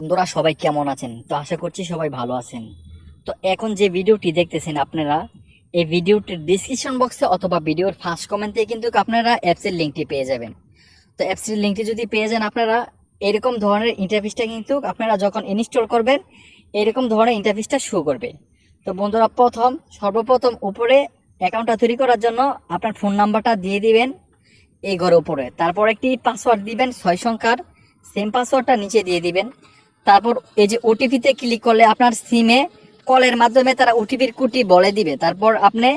বন্ধুরা সবাই কেমন আছেন? তো আশা করছি সবাই ভালো আছেন। তো এখন যে ভিডিওটি দেখতেছেন আপনারা, এই ভিডিওটির ডিসক্রিপশন বক্সে অথবা ভিডিওর ফার্স্ট কমেন্টে কিন্তু আপনারা অ্যাপসের লিঙ্কটি পেয়ে যাবেন। তো অ্যাপসের লিঙ্কটি যদি পেয়ে যান আপনারা, এরকম ধরনের ইন্টারফেসটা কিন্তু আপনারা যখন ইনস্টল করবেন এরকম ধরনের ইন্টারফেসটা শো করবে। তো বন্ধুরা সর্বপ্রথম উপরে অ্যাকাউন্টটা তৈরি করার জন্য আপনার ফোন নাম্বারটা দিয়ে দিবেন এই ঘরের উপরে, তারপর একটি পাসওয়ার্ড দিবেন 6 সংখ্যার, সেম পাসওয়ার্ডটা নিচে দিয়ে দিবেন। তারপর এই যে ওটিপিতে ক্লিক করলে আপনার সিমে কলের মাধ্যমে তারা ওটিপির কোডটি বলে দিবে। তারপর আপনি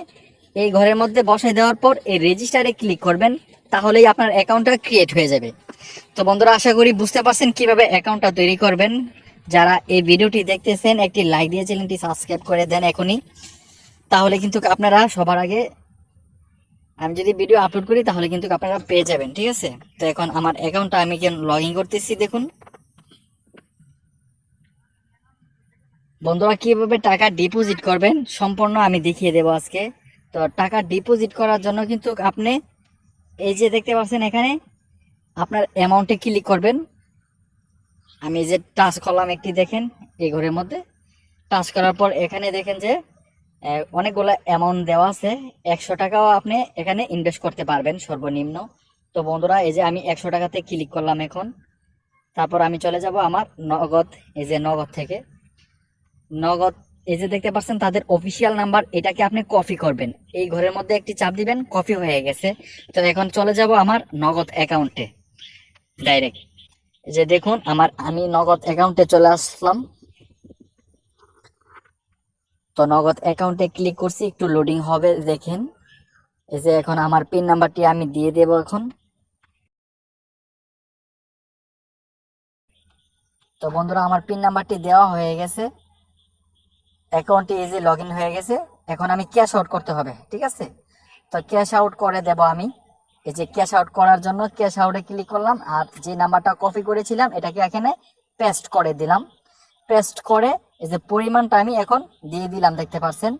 এই ঘরের মধ্যে বসাই দেওয়ার পর এই রেজিস্টারে ক্লিক করবেন, তাহলেই আপনার অ্যাকাউন্টটা ক্রিয়েট হয়ে যাবে। তো বন্ধুরা আশা করি বুঝতে পারছেন কিভাবে অ্যাকাউন্টটা তৈরি করবেন। যারা এই ভিডিওটি দেখতেছেন একটি লাইক দিয়ে চ্যানেলটি সাবস্ক্রাইব করে দেন এখনই, তাহলে কিন্তু আপনারা সবার আগে আমি যদি ভিডিও আপলোড করি তাহলে কিন্তু আপনারা পেয়ে যাবেন। ঠিক আছে, তো এখন আমার অ্যাকাউন্টটা আমি লগ ইন করতেছি। দেখুন বন্ধুরা, কিভাবে টাকা ডিপোজিট করবেন সম্পূর্ণ আমি দেখিয়ে দেবো আজকে। তো টাকা ডিপোজিট করার জন্য কিন্তু আপনি এই যে দেখতে পাচ্ছেন এখানে আপনার অ্যামাউন্টে ক্লিক করবেন। আমি এই যে টাচ করলাম একটি, দেখেন এই ঘরের মধ্যে টাচ করার পর এখানে দেখেন যে অনেকগুলো অ্যামাউন্ট দেওয়া আছে। 100 টাকাও আপনি এখানে ইনভেস্ট করতে পারবেন সর্বনিম্ন। তো বন্ধুরা এই যে আমি 100 টাকাতে ক্লিক করলাম এখন। তারপর আমি চলে যাব আমার নগদ, এই যে নগদ থেকে নগদ এই যে দেখতে পাচ্ছেন তাদের অফিসিয়াল নাম্বার, এটাকে আপনি কপি করবেন, এই ঘরের মধ্যে একটি চাপ দিবেন, কপি হয়ে গেছে। তো এখন চলে যাব আমার নগদ অ্যাকাউন্টে ডাইরেক্ট। এই যে দেখুন আমি নগদ অ্যাকাউন্টে চলে আসলাম। তো নগদ অ্যাকাউন্টে ক্লিক করছি, একটু লোডিং হবে দেখেন। এই যে এখন আমার পিন নাম্বারটি আমি দিয়ে দেব এখন। তো বন্ধুরা আমার পিন নাম্বারটি দেওয়া হয়ে গেছে, অ্যাকাউন্টটি এই যে লগ ইন হয়ে গেছে। এখন আমি ক্যাশ আউট করতে হবে, ঠিক আছে। তো ক্যাশ আউট করে দেব আমি। এই যে ক্যাশ আউট করার জন্য ক্যাশ আউটে ক্লিক করলাম, আর যে নাম্বারটা কপি করেছিলাম এটাকে এখানে পেস্ট করে দিলাম। পেস্ট করে এই যে পরিমাণটা আমি এখন দিয়ে দিলাম, দেখতে পাচ্ছেন।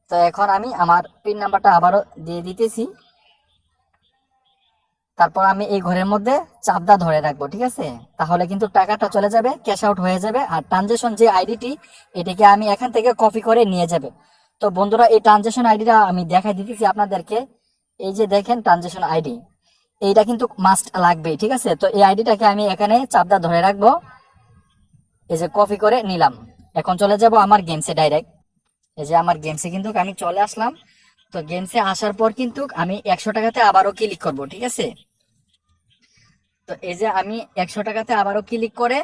তো এখন আমি আমার পিন নাম্বারটা আবারও দিয়ে দিতেছি। তারপর আমি এই ঘরের মধ্যে চাপদা ধরে রাখবো, ঠিক আছে। তাহলে কিন্তু টাকাটা চলে যাবে, ক্যাশ আউট হয়ে যাবে। আর ট্রানজেকশন যে আইডিটি এটাকে আমি এখান থেকে কপি করে নিয়ে যাবে। তো বন্ধুরা এই ট্রানজেকশন আইডিটা আমি দেখাই দিতেছি আপনাদেরকে। এই যে দেখেন ট্রানজেকশন আইডি, এইটা কিন্তু মাস্ট লাগবে, ঠিক আছে। তো এই আইডিটাকে আমি এখানে চাপদা ধরে রাখবো, এই যে কপি করে নিলাম। এখন চলে যাব আমার গেমসে ডাইরেক্ট। এই যে আমার গেমসে কিন্তু আমি চলে আসলাম। তো গেমসে আসার পর কিন্তু আমি 100 টাকাতে আবারও ক্লিক করব, ঠিক আছে। তো এই যে আমি 100 টাকাতে আবারও ক্লিক করে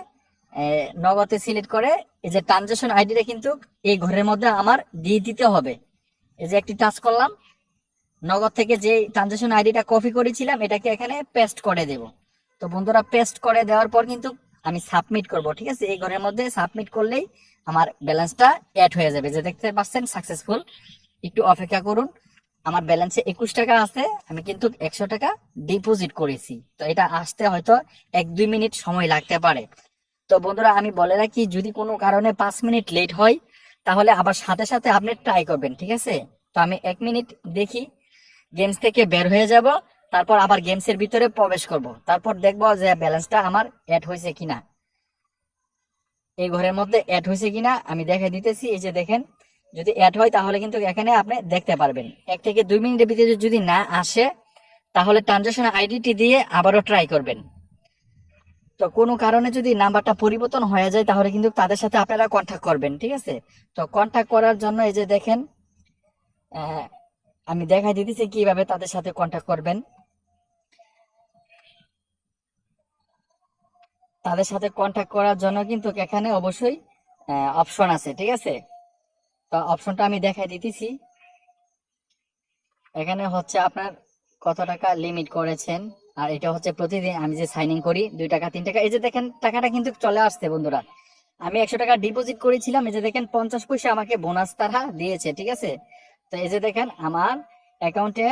নগদে সিলেক্ট করে এই যে ট্রানজাকশন আইডিটা কিন্তু এই ঘরের মধ্যে আমার দিয়ে দিতে হবে। এই যে একটি টাচ করলাম, নগদ থেকে যে ট্রানজাকশন আইডিটা কপি করেছিলাম এটাকে এখানে পেস্ট করে দেব। তো বন্ধুরা পেস্ট করে দেওয়ার পর কিন্তু আমি সাবমিট করব, ঠিক আছে। এই ঘরের মধ্যে সাবমিট করলেই আমার ব্যালেন্সটা অ্যাড হয়ে যাবে। যে দেখতে পাচ্ছেন সাকসেসফুল। একটু অপেক্ষা করুন, আমার ব্যালেন্সে 21 টাকা আছে, আমি কিন্তু 100 টাকা ডিপোজিট করেছি। তো এটা আসতে হয়তো 1-2 মিনিট সময় লাগতে পারে। তো বন্ধুরা আমি বলে রাখি, যদি কোনো কারণে 5 মিনিট লেট হয় তাহলে আবার সাথে সাথে আপনি ট্রাই করবেন, ঠিক আছে। তো আমি 1 মিনিট দেখি, গেমস থেকে বের হয়ে যাব, তারপর আবার গেমসের ভিতরে প্রবেশ করব, তারপর দেখবো যে ব্যালেন্সটা আমার অ্যাড হয়েছে কিনা, এই ঘরের মধ্যে অ্যাড হয়েছে কিনা আমি দেখাই দিতেছি। এই যে দেখেন, যদি অ্যাড হয় তাহলে কিন্তু এখানে আপনি দেখতে পারবেন। 1 থেকে 2 মিনিটের ভিতরে যদি না আসে তাহলে ট্রানজাকশন আইডিটি দিয়ে আবারও ট্রাই করবেন। তো কোনো কারণে যদি নাম্বারটা পরিবর্তন হয়ে যায় তাহলে কিন্তু তাদের সাথে আপনারা কন্ট্যাক্ট করবেন, ঠিক আছে। তো কন্ট্যাক্ট করার জন্য এই যে দেখেন আমি দেখাই দিতেছি কিভাবে তাদের সাথে কন্ট্যাক্ট করবেন। তাদের সাথে কন্ট্যাক্ট করার জন্য কিন্তু এখানে অবশ্যই অপশন আছে, ঠিক আছে। তো অপশনটা আমি দেখাই দিতেছি। এখানে হচ্ছে আপনার কত টাকা লিমিট করেছেন, আর এটা হচ্ছে প্রতিদিন আমি যে সাইন ইন করি 2 টাকা 3 টাকা। এই যে দেখেন টাকাটা কিন্তু চলে আসছে বন্ধুরা। আমি 100 টাকা ডিপোজিট করেছিলাম, এই যে দেখেন 50 পয়সা আমাকে বোনাস তারা দিয়েছে, ঠিক আছে। তো এই যে দেখেন আমার অ্যাকাউন্টে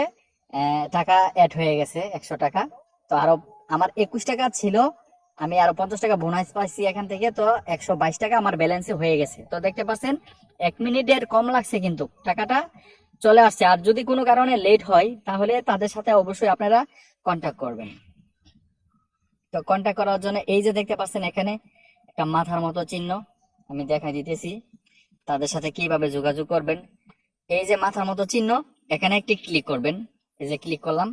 টাকা অ্যাড হয়ে গেছে 100 টাকা। তো আরো আমার 21 টাকা ছিল, আমি আরো 50 টাকা বোনাস পাইছি এখান থেকে। তো 122 টাকা আমার ব্যালেন্সে হয়ে গেছে। তো দেখতে পাচ্ছেন 1 মিনিটের কম লাগছে কিন্তু টাকাটা চলে আসছে। আর যদি কোনো কারণে লেট হয় তাহলে তাদের সাথে অবশ্যই আপনারা কন্ট্যাক্ট করবেন। তো কন্ট্যাক্ট করার জন্য এই যে দেখতে পাচ্ছেন এখানে একটা মাথার মতো চিহ্ন আমি দেখাই দিতেছি তাদের সাথে কিভাবে যোগাযোগ করবেন। এই যে মাথার মতো চিহ্ন, এখানে একটি ক্লিক করবেন। এই যে ক্লিক করলাম,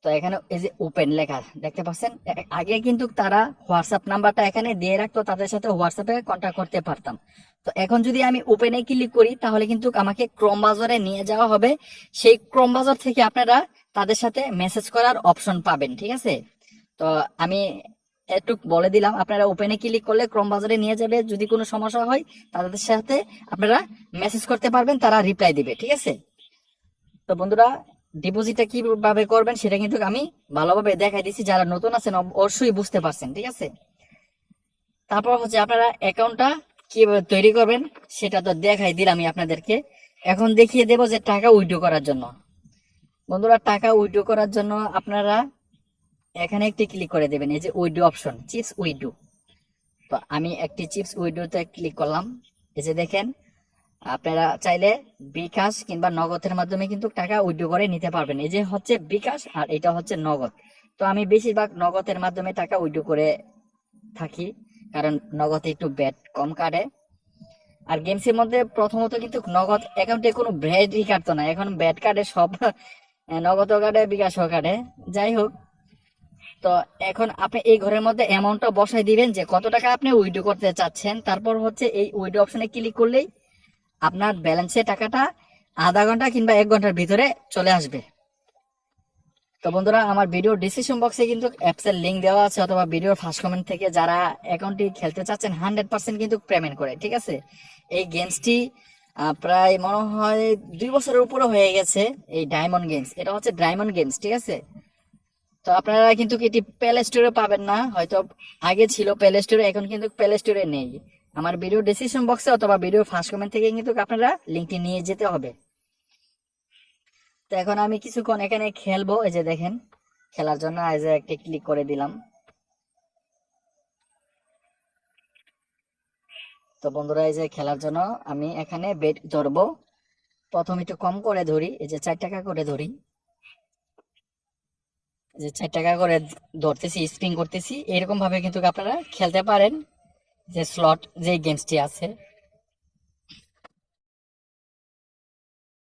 তো এখানে এই যে ওপেন লেখা দেখতে পাচ্ছেন। আগে কিন্তু তারা হোয়াটসঅ্যাপ নাম্বারটা এখানে দিয়ে রাখতো, তাদের সাথে হোয়াটসঅ্যাপে কন্ট্যাক্ট করতে পারতাম। তো এখন যদি আমি ওপেনে ক্লিক করি তাহলে কিন্তু আমাকে ক্রোম ব্রাউজারে নিয়ে যাওয়া হবে। সেই ক্রোম ব্রাউজার থেকে আপনারা তাদের সাথে মেসেজ করার অপশন পাবেন, ঠিক আছে। তো আমি একটু বলে দিলাম, আপনারা ওপেনে ক্লিক করলে ক্রোম ব্রাউজারে নিয়ে যাবে। যদি কোনো সমস্যা হয় তাদের সাথে আপনারা মেসেজ করতে পারবেন, তারা রিপ্লাই দিবে, ঠিক আছে। তো বন্ধুরা, ডিপোজিটটা কিভাবে করবেন সেটা কিন্তু আমি ভালোভাবে দেখাই দিচ্ছি, যারা নতুন আছেন অবশ্যই বুঝতে পারছেন, ঠিক আছে। তারপর হচ্ছে আপনারা অ্যাকাউন্টটা কিভাবে তৈরি করবেন সেটা তো দেখাই দিলাম আমি আপনাদেরকে। এখন দেখিয়ে দেব যে টাকা উইথড্র করার জন্য। বন্ধুরা, টাকা উইথড্র করার জন্য আপনারা এখানে একটি ক্লিক করে দেবেন, এই যে উইথড্র অপশন, চিপস উইথড্র। তো আমি একটি চিপস উইথড্রতে ক্লিক করলাম। এই যে দেখেন, আপনারা চাইলে বিকাশ কিংবা নগদের মাধ্যমে কিন্তু টাকা উইথড্র করে নিতে পারবেন। এই যে হচ্ছে বিকাশ আর এটা হচ্ছে নগদ। তো আমি বেশিরভাগ নগদের মাধ্যমে টাকা উইথড্র করে থাকি, কারণ নগদে একটু ব্যাট কম কাটে। আর গেমসের মধ্যে প্রথমত কিন্তু নগদ অ্যাকাউন্টে কোনো ব্যাটই কাটতো না, এখন ব্যাট কাটে সব, নগদও কাটে বিকাশও কাটে। যাই হোক, তো এখন আপনি এই ঘরের মধ্যে অ্যামাউন্টটা বসাই দিবেন যে কত টাকা আপনি উইথড্র করতে চাচ্ছেন। তারপর হচ্ছে এই উইথড্র অপশনে ক্লিক করলেই আপনার ব্যালেন্সে টাকাটা আধা ঘন্টা কিংবা 1 ঘন্টার ভিতরে চলে আসবে। তো বন্ধুরা, আমার ভিডিও ডিসক্রিপশন বক্সে কিন্তু অ্যাপসের লিঙ্ক দেওয়া আছে, অথবা ভিডিওর ফার্স্ট কমেন্ট থেকে যারা অ্যাকাউন্টটি খেলতে চাচ্ছেন 100% কিন্তু পেমেন্ট করে, ঠিক আছে। এই গেমসটি প্রায় মনে হয় 2 বছরের উপরে হয়ে গেছে। এই ডায়মন্ড গেমস, এটা হচ্ছে ডায়মন্ড গেমস, ঠিক আছে। তো আপনারা কিন্তু এটি প্লে স্টোরে পাবেন না, হয়তো আগে ছিল প্লে স্টোরে, এখন কিন্তু প্লে স্টোরে নেই। আমার ভিডিও ডিসক্রিপশন বক্সে অথবা ভিডিও ফার্স্ট কমেন্ট থেকে কিন্তু আপনারা লিঙ্কটি নিয়ে যেতে হবে। তো এখন আমি কিছুক্ষণ এখানে খেলবো। এই যে দেখেন, খেলার জন্য এই যে একটা ক্লিক করে দিলাম। তো বন্ধুরা, এই যে খেলার জন্য আমি এখানে বেট ধরবো। প্রথম একটু কম করে ধরি, এই যে 4 টাকা করে ধরি। যে 4 টাকা করে ধরতেছি, স্পিন করতেছি। এরকম ভাবে কিন্তু আপনারা খেলতে পারেন যে স্লট যে গেমসটি আছে।